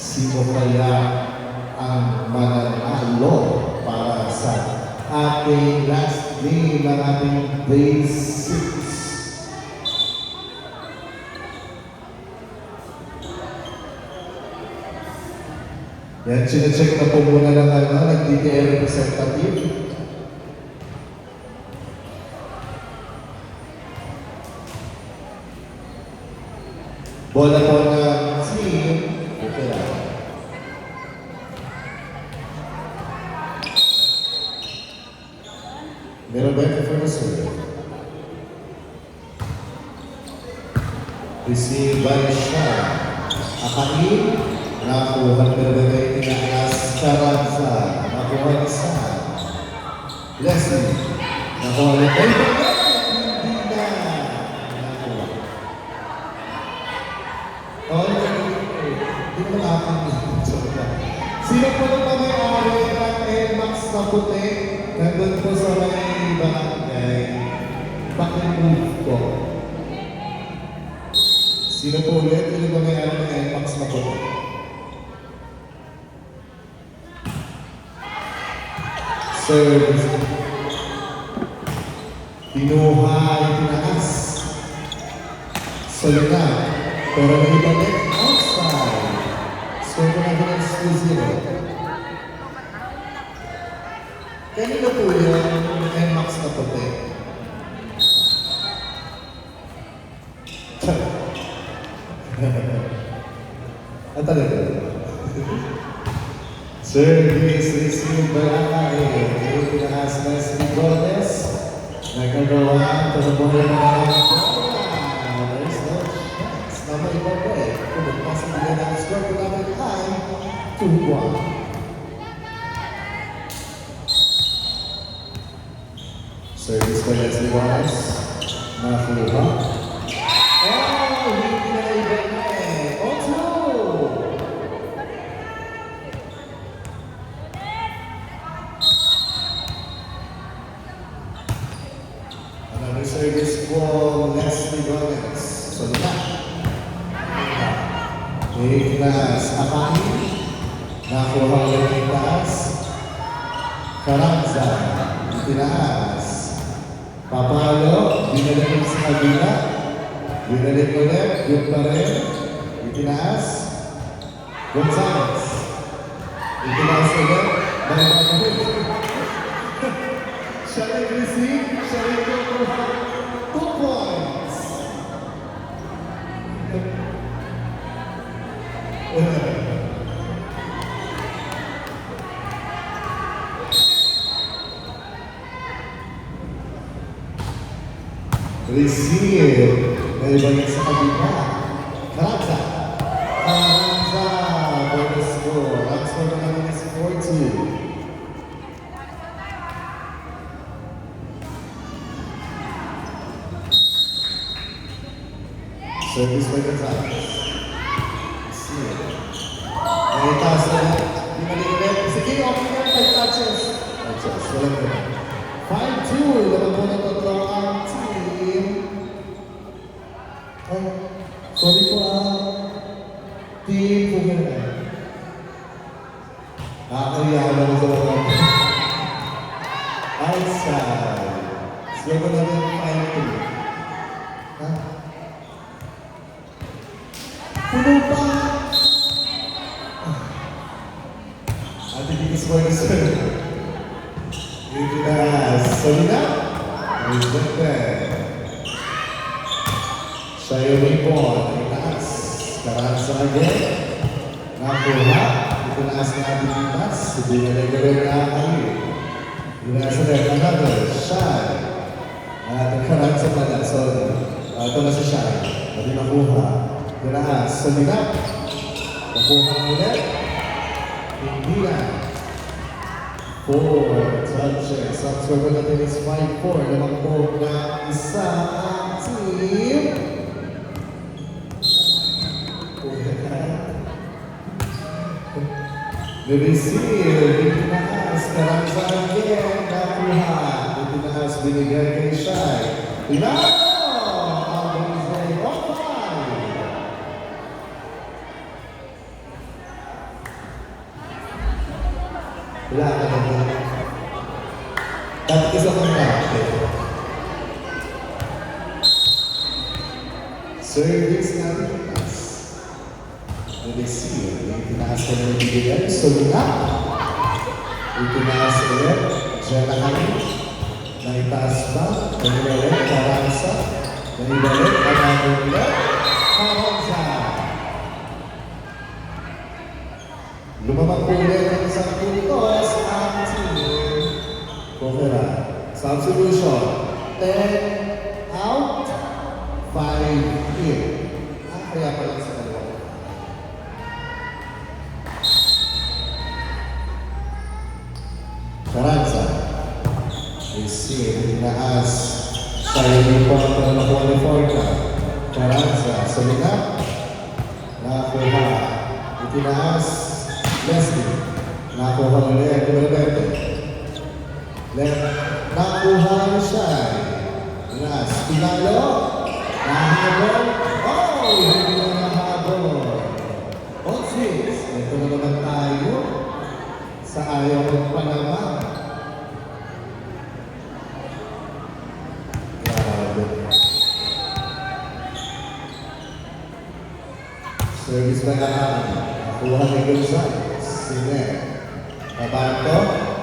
Sino kaya ang mananalo para sa ating last game ng ating day 6? Yan, sinecheck na po muna ng nag-DTL representative. Bola po ng team. Okay lang. Meron ba ito for the serve? Receive by Shah. Akain. Nakuha na rin tinaas Caranza. Nakuha isa. Leslie. Nakuha rin tayo. Hindi na. Nakuha. Hindi mo nakakang. Sino po na may-ari ng NMAX na puti? Nandun po sa may barangay. Pakimove ko. Sino po ulit? Sino ba may-ari ng NMAX na puti? Service. Pinuha, itinaas. Salina. Pero may ibalik. Outside. Score ko natin ang 2-0. Kanina po yung NMAX na puti. At talaga. Service received by Akain. Itinaas na si Nicolas. Nagkagawa. Tunabuhay na lang. There's no chance. Nama iba po eh. Kung magpasa nila ng score ko namin ay 2-1. Service by Leslie Wallace. Nakuha. Oh! Hindi na iba na eh. Oh, 2! Another service from Leslie Wallace. So, na. Ignas Akain. Nakuha ulit ng taas. Caranza. Itinaas. Papalo, binalik sa kabila. Binalik ulit, yun pa rin. Itinaas. Gonzales. Itinaas ulit. Balik ulit. Siya nag-receive, siya nag-kukuha. 2 points. Receive. May balik sa kabila. Caranza. Caranza. For the score. Ang score na namin is 4-2. Service by Gonzales. Receive. May taas na. Di malilit. Sige, okay yan. 5 touches. Touches. Walang ganun. 5-2. Laban po ng tatlo ang team. Oh, sorry po team Pumena. Nakakariyahan ako sa mga outside. Sige ko na rin 5-2. Ha? Puno pa! Ate Dikis mo yung sir. Dito na. Sorry na. Rejected. Siya yung ipon. Itaas. Caranza again. Nakuha. Itinaas na ating itas. Hindi na nagawin na kayo. Itinaas na rin. Another. Shy. Caranza pala. Sorry. Ito na si Shy. Hindi nakuha. Itinaas. Salina. Nakuha ulit. Hindi na. 4 touches. Ang score natin is 5-4. Lamang po na isa ang team. The-receive. Itinaas. Caranza again. Nakuha. Itinaas. Binigay kay Shy. Pinalo! Ang Wednesday on 5. Wala ka naman. Dapat isa kong natin. Service natin itas. Receive. Itinaas ka na nabibigyan. Sulunga. Itinaas ulit. Diyan na kami. Naitaas pa. Nanibalik. Karansa. Nanibalik. Nanibalik ulit. Karansa. Lumabang ulit ang isang puntos. Ang team. Pokera. Substitution. 10 out. 5 in. Kaya pala sa dalawa. Karanza. Receive. Inaas. Sa uniform na nakuha ni Forca. Karanza. Sa linap. Nakuha. Itinaas. Leslie. Nakuha ulit. Roberto. Nakuha siya. Inaas. Pinalo. Nahabol. Oh! Hindi na nahabol. Otsis. Ito na naman tayo. Sa ayaw ng Panama. Grabe. Service na naman. Nakuha ni Gonzales. Sine. Tabato.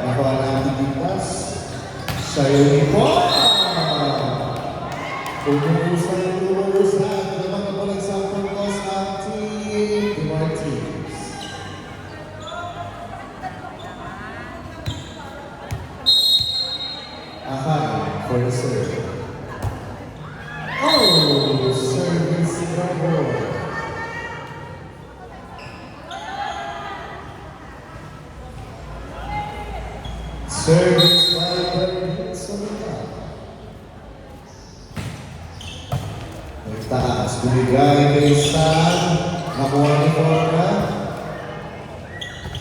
Nakuha na ang tigitas. Sa uniform. Tumuusan. Naman na po nagsampang ko sa team Martins. For the serve. Oh, service trouble. Service by Berlinsolita. Nagtaas, binigay kay Stan. Nakuha ni Forca.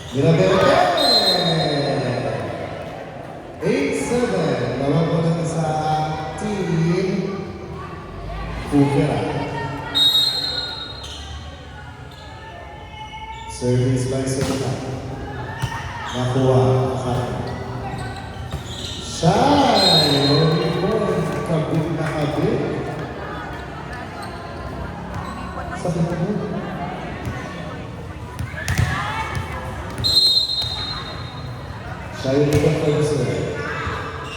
Binaberte! 8-7. Lawan ko na sa team Pukera. Service by Solita. Nakuha. Shai! Only point. Kabit na kabit. Sakit mo. Shai ulit ang pag-serve.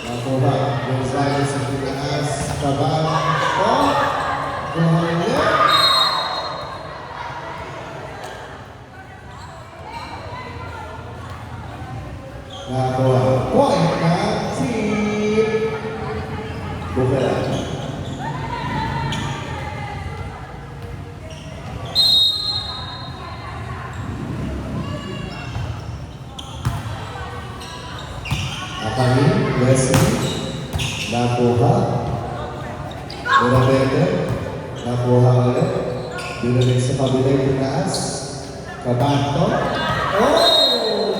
Nakuha. Gonzales sa pinaas. Kabang. Oh! Kuhanya. Nakuha. Point na team Bukera. Akali, Wesley, nakuha. Urabete, nakuha ulit. Binalik sa kabilang tinaas. Kabato. Oh!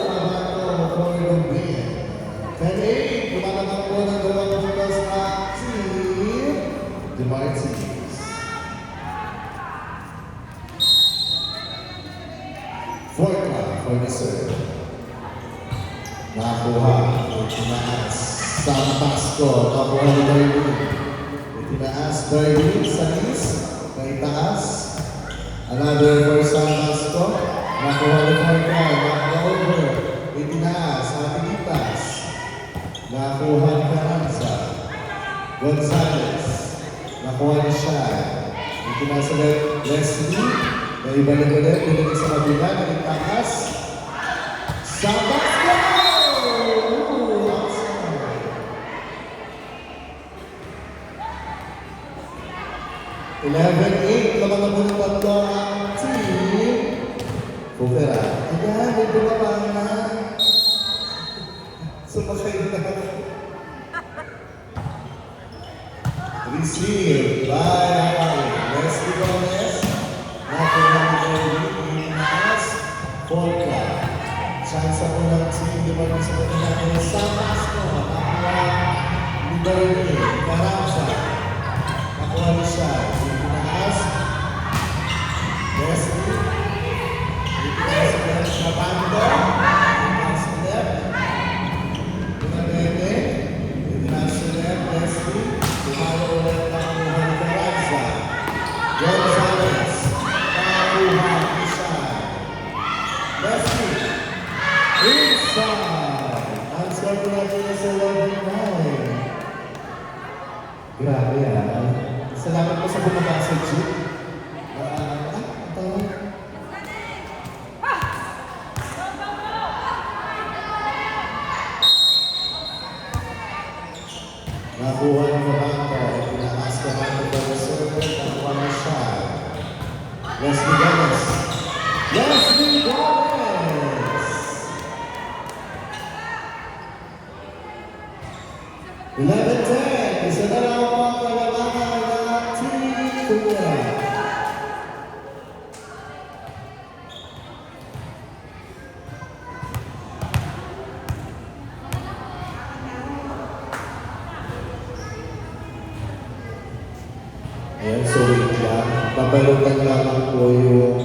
Kabato, Corridor B. 10-8, lumalabang po ng dalawang puntos sa team The Martins. Forca for the serve. Nakuha. Itinaas. San Pasco. Nakuha ni Darwin. Itinaas. Darwin. Sanis. Naitaas. Another for San Pasco. Nakuha ni Forca. Nakuha over. Itinaas. Atigitas. Nakuha ni Caranza. Gonzales. Nakuha ni Shai. Itinaas ulit. Leslie. Naibalik ulit. Pinagin sa kabila. Naitaas. San Pasco! 11-8, laban na po ng tatlo ang team Pukera. Ayan, may bumabang na. Sumakay na. Receive by Akali. Leslie Gomez. Nakuha ni Jordi. Inaas. Forca. Chance ako ng team. Di ba nang sabatin natin sa Pasco. Nakuha ni Jordi. Karamsa. Nakuha ni siya. Itinaas. Leslie. Itinaas ulit sa bando. Itinaas ulit. natin na sa level 9. Grabe ah. Salamat po sa bumaba sa jeep. Ang tawag? Nakuha ng Mabanto. Pinakas ka ba ito ng server? Nakuha na siya. Leslie Gomez. Leslie Gomez! 11-10. Isa na lang ang kailangan ng Team Kuya. Ayan, so wait lang. Babalutan lamang po yung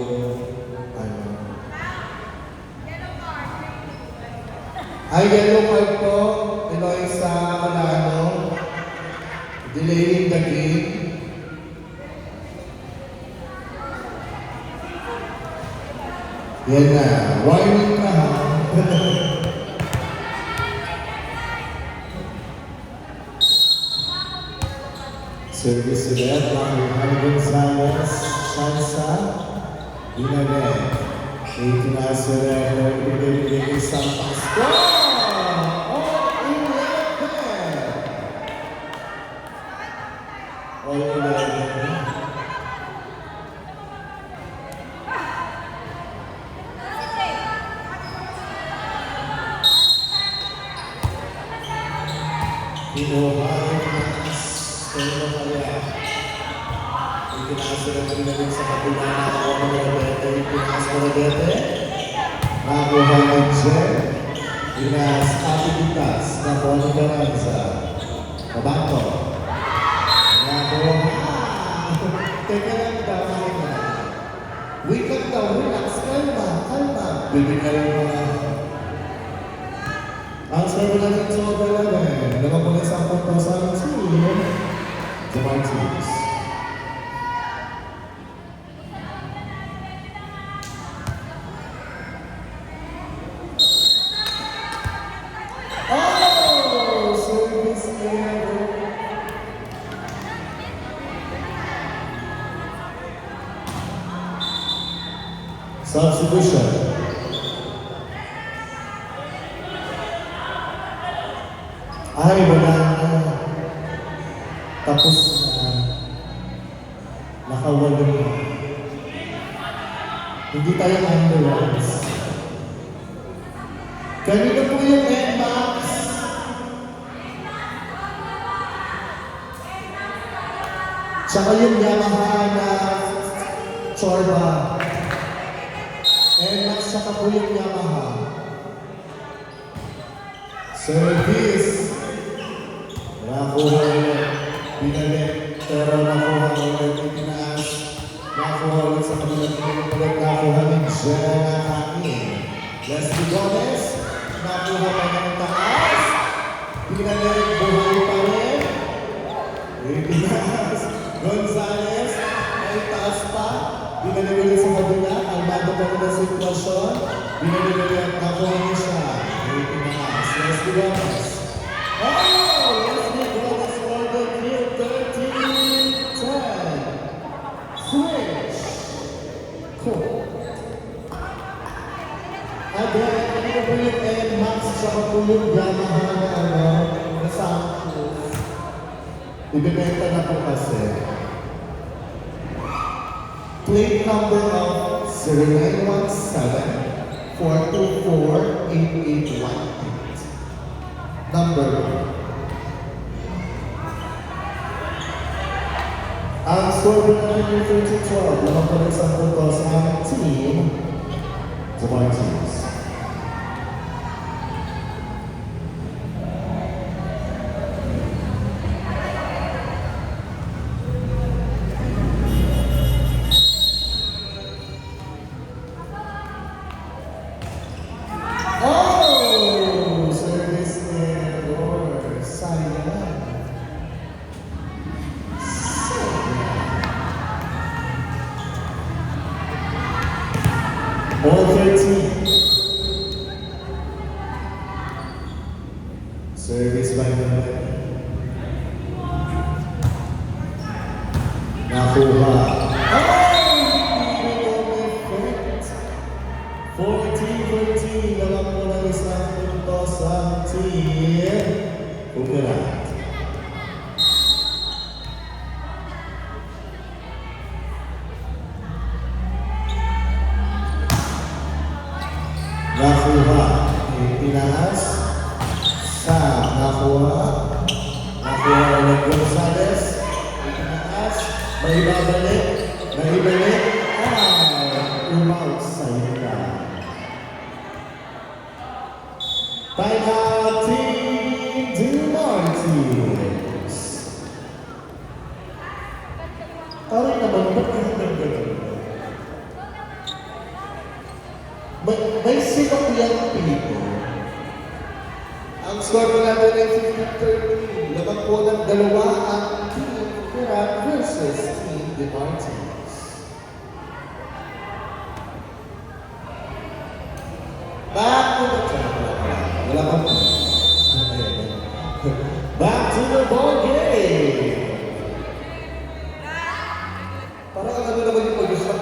ay, yellow card po. Eloisa Malano. Delaying the game. Yan na. Warning na ha. Service ulit. Manuel Gonzalez. Shansa. Inanet. 18 hours ulit. Ibigay isang pastor. All 11. Kinuha yung mas kaya kaya. Itinaas na rin sa kapila na ako ng Rabete. Itinaas na Rabete. Nakuha ng Jen. Inas Atipitas. Nakuha ng Garanza. Mabanto. Nakuha. Teka lang daw. Wait lang daw. Relax. Kalma. Kalma. Bibigay mo na. Ang server natin sa overlaban. Naman po na isang punto sa team. The Martins. Oh! Service error. Substitution. Ay, wala na. Tapos na. Nakawalo na. Hindi tayo underruns. Kanina po yung NMAX. Tsaka yung Yamaha na Chorba. NMAX tsaka po yung Yamaha. Service. Nakuha ulit. Binalik. Pero nakuha ulit. Itinaas. Nakuha ulit sa kabilang ulit. Nakuha ni Jenna Hakin. Leslie Gomez. Nakuha pa ng taas. Binalik. Buhay pa rin. Itinaas. Gonzalez. Ay taas pa. Binalik ulit sa kabila. Almado pa rin ang sitwasyon. Binalik ulit. Nakuha niya siya. Itinaas. Leslie Gomez. Oh! Leslie Gomez for the clear 13-10. Switch. Cool. Again, kanina po yung NMAX tsaka po yung Yamaha na samples. Ibibenta na po kasi. Plate number of 0917-424-8818. Number 1. Ang score po natin yung 13-12. Naman po ng isang punto sa team The Martins. Oh! Service error. Sayang. All 13. 14-14, naman po ng isang puntos ang team Kukirat. Nakuha, itinaas, nakuha ulit Gonzales, itinaas, maibabalik, umaut sa ika. Time out, Team Dumartins. Parang naman, ba't ka nagagawin? May sipak yung Pilipino. Ang score natin ay 15-13. Labang po ng dalawa ang Team Kukirat versus Team Dumartins. Back to the wala pa po. Back to the ball game. Parang ano naman yung pag-usap?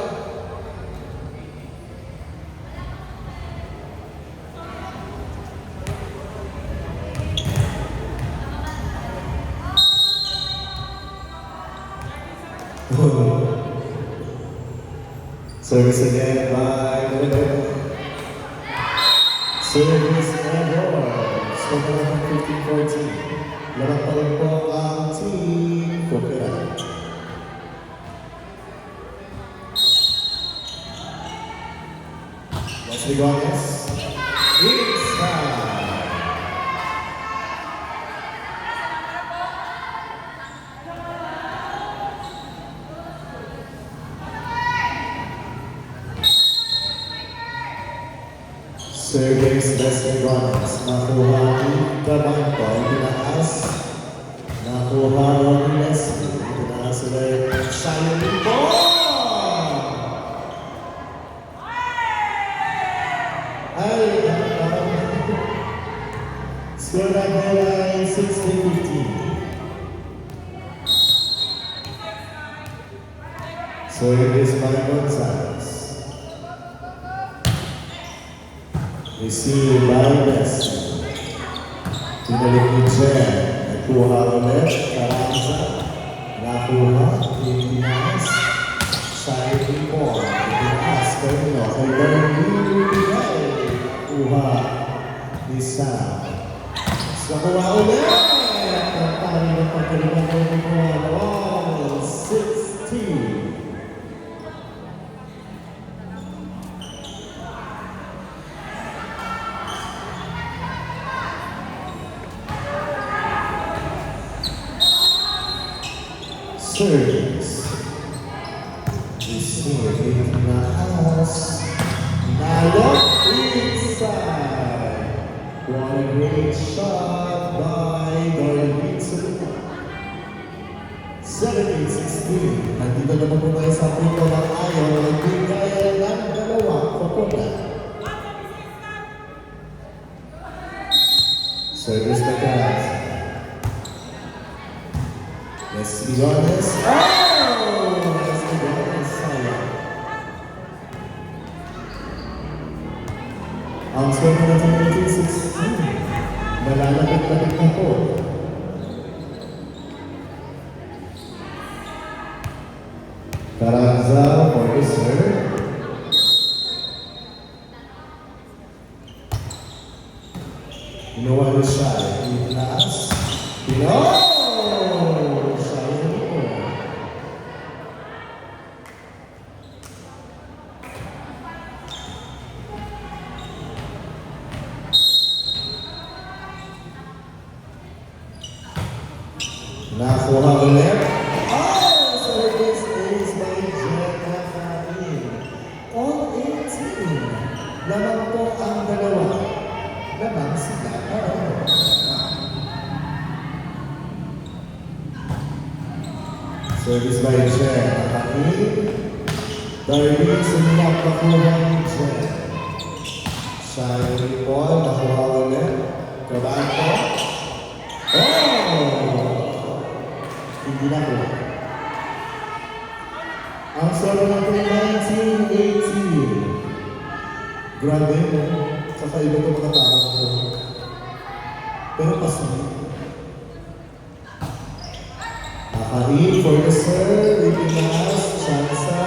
Service again by Gordon. Service error. Score naman 15-14. Laban pa rin po ang Team Kukirat. Los Rigones. Inside. Service Leslie Rollins, nakuha ni Trabanco, itinaas, nakuha ni Leslie, itinaas ulit, sayang po! Score natin ay 16-15. Service by Gonzales. Receive by Messi. Pinalik ni Jen. Nakuha ulit. Carranza. Nakuha. Itinaas. Sayang po. Itinaas. Termino. Kay Bernie. Nakuha. Isa. Nakuha ulit. Ang tari ng pagkaliman ko nakuha. 16. Service. Receive in the house. Now inside. What a great shot by Darlene Salita. 17-16. Nandito naman po tayo sa punto ng ayaw. Nagbigay ng dalawang kopola. Service na guys. Let's be honest. Let's be honest. Ang score natin ay 18-16. Malalapit-lapit na po. Carranza for the serve. Ginawa na siya. Itinaas. Pinoy! Nakuha ulit. Service is by Jen Rafael. All 18. Lamang po ang dalawa. Lamang sila. Service by Jen Rafael. Darwin sumilap nakuha ni Jen. Sayang po. Nakuha ulit. Kabaan po. Hindi na po. Ang score natin ay 19-18. Grabe, no? Kakaiba itong mga tao ko. Pero pasok. Nakain for the serve, itinas, Chansa,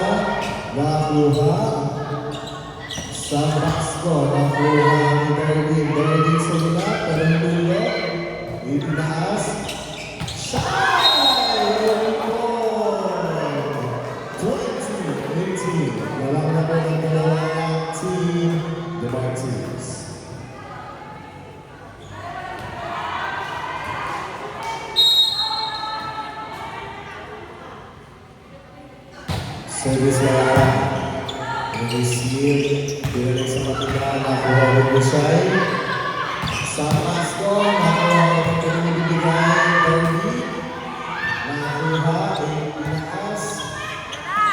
nakuha. Sa box ko, nakuha ni Darwin. Darwin sa mula, pero hindi. Itinas. Shine! 20-18. Walang na po ng dalawang team, the Martins. Service wala. Receive. Dinalik sa matanda. Nakuha ng Busay. Sa Pasko. Nakuha ng pinibibigay. Darby. Nakuha. Inaas.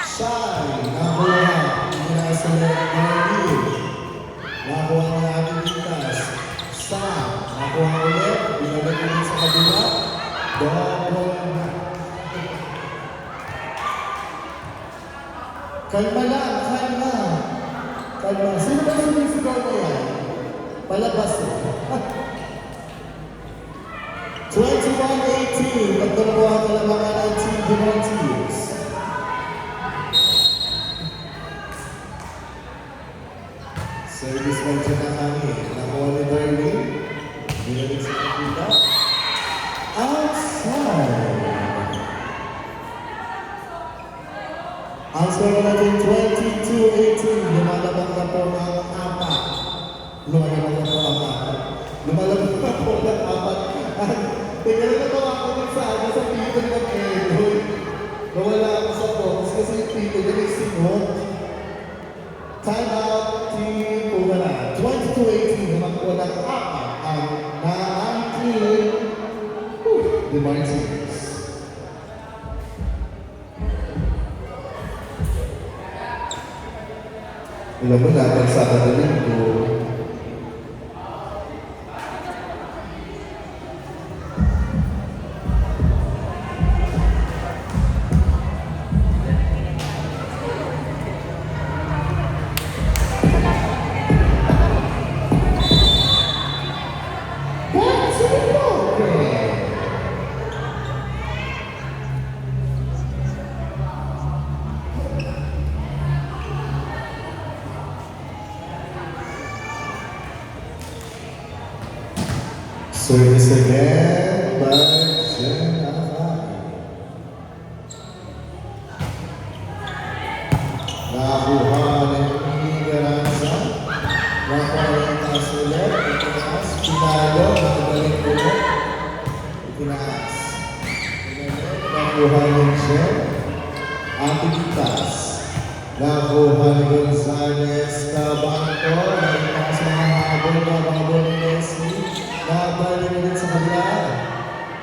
Shine. Nakuha. Inaas sa Darby. Nakuha ng Abilitas. Sam. Nakuha ulit. Dinalik ulit sa kabila. Double. Kalma lang, kalma. Kalma. Sino ba sumisigaw na yan? Palabas na. 21-18. Nagdalawa na lang mga ng Team Demontiers. Service lang siya na kami. Nakuha ni Darwin. Binalik sa kapita. Outside. Ang score natin 22-18, lumalabang na po ang apat. Lumalabang na po ang apat. Lumalabang na po ang apat. Tingnan na po ako ng sana sa pito ng Edwin. Nawala ako sa box kasi yung pito niya ay sinot. Time out, team Pumala. 22-18, lumakuha ng apat ang 19. The Martins. Alam mo na, pag Sabado Linggo, service again by Jenna. Nakuha ng Igaranza. Nakuha ng Tasulet. Itinas. Pinalo. Nakabalik ulit. Itinas. Nakuha ng Jen. Atipitas. Nakuha ng Gonzales. Cabanco. Nagpas ng habol na habol ni Leslie. Nabalik ulit sa kabila.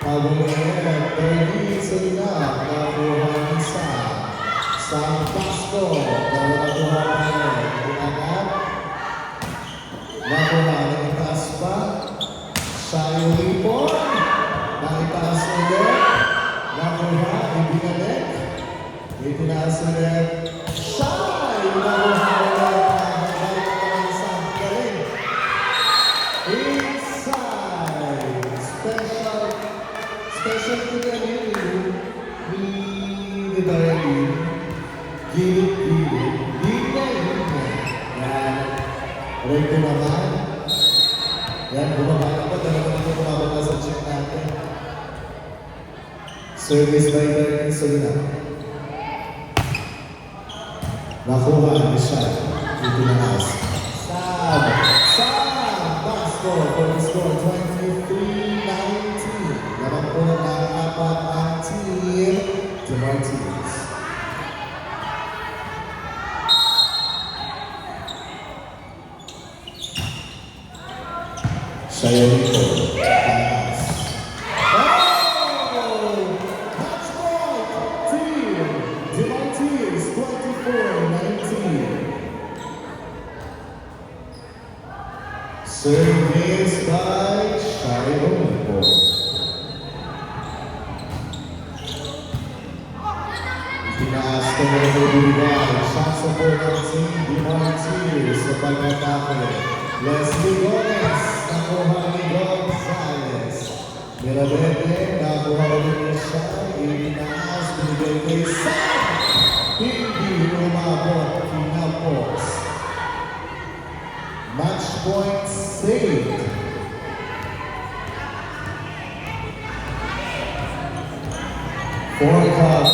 Habol na yan. Darby sa ina. Nakuha ng isa. Sang Pasko. Nakuha pa yan. Inangat. Nakuha ng itaas pa. Sayo Lipon. Nakitaas ulit. Nakuha. Ibinalik. Itinaas ulit. Shy! Nakuha ulit. Nabalik ng isang galing. Inside. Special to the ni Darwin. Gilid-gilid. Linya. Yan. Aray ko naman. Yan, bumaba na po. Talaga na po bumaba sa check natin. Service by Darwin Solina. Nakuha ni siya. Itinaas. Sam! Pasko for the score 23-19. Labang po na apat ang team to Martins. Sayonito. Taas. Oh! Match point! Team to Martins 24-19. Service by Sayonito. Itinaas ka na ng ibigay. chance po ng Team Dimartires sa pag-atake. Leslie Gomez, nakuha ni Gonzales. Mirabete, nakuha ulit niya siya. Ininaas, binigay kay Sam. Hindi umabot, kinapos. Match point saved. Four calls